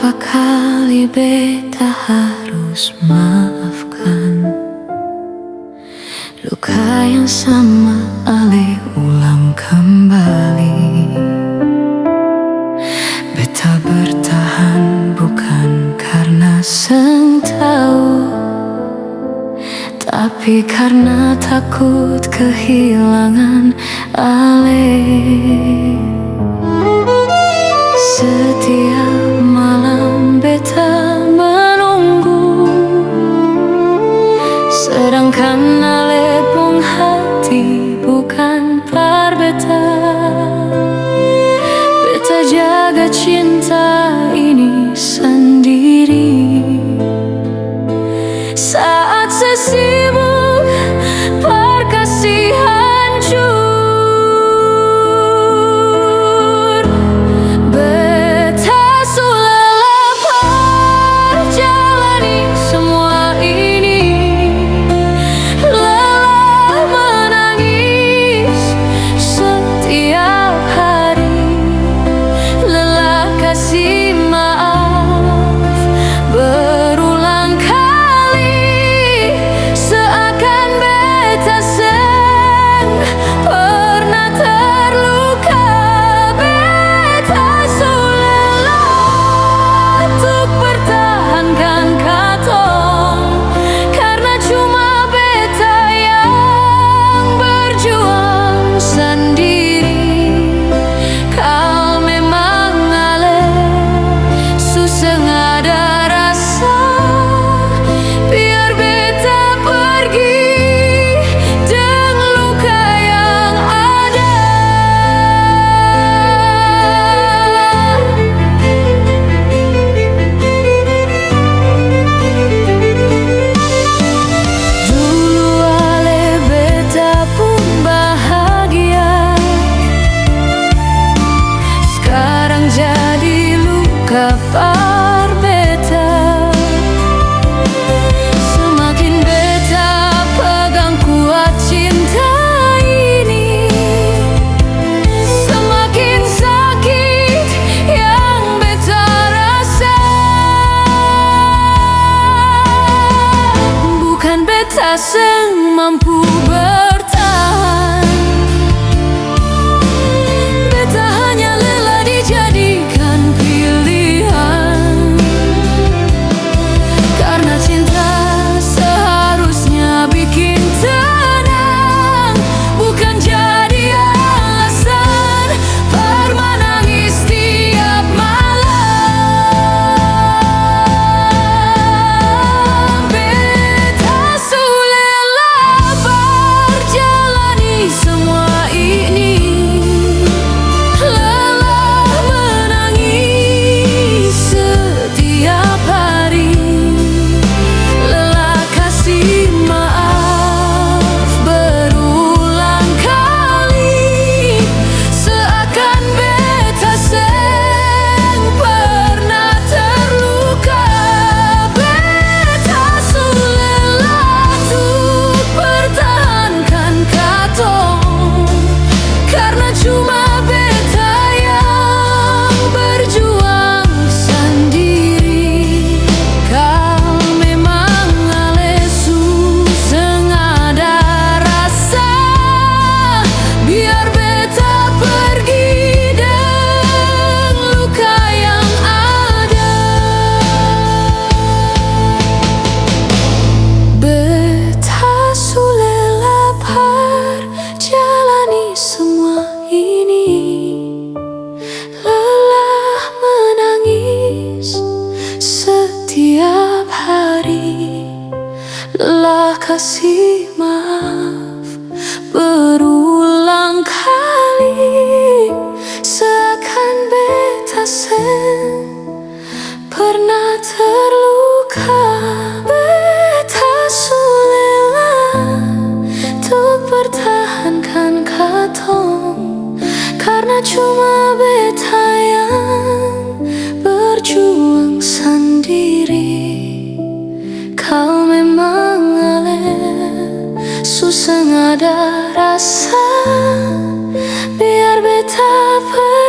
Berapa kali beta harus maafkan luka yang sama ale ulang kembali. Beta bertahan bukan karena seng tahu, tapi karena takut kehilangan ale. Setiap malam beta menunggu, sedangkan ale pun hati bukan par beta. Beta jaga cinta ini sendiri. Saat sesibuk perkasih hancur, beta sulah perjalani semua ini. Lelah menangis setiap hari, lelah kasih maaf berulang kali, seakan beta seng pernah terluka. Beta sulelah untuk pertahankan katong, karena cuma beta yang berjuang sendiri. Kau memang ale susah ada rasa, biar beta pergi dengan luka yang ada. Dulu ale beta pun bahagia, sekarang jadi luka par beta. Semakin beta pegang kuat cinta ini, semakin sakit yang beta rasa. Bukan beta seng mampu bertahan, beta hanya lelah dijadikan pilihan. Karena cinta seharusnya bikin tenang, bukan jadi alasan per menangis tiap malam. Beta sulelah berjalani semua ini, lelah menangis setiap hari, lelah kasih maaf berulang kali, seakan beta seng pernah terluka. Beta sulelah untuk pertahankan katong, karena cuma beta yang berjuang sendiri. Kau memang ale susah ada rasa, biar beta pergi dengan luka yang ada. Beta sulelah perjalani semua ini, lelah menangis setiap hari, lelah kasih maaf berulang kali, seakan beta seng pernah terluka. Beta sulelah untuk pertahankan katong, karena cuma beta yang berjuang sendiri. Kau memang ale susah ada rasa, biar beta pergi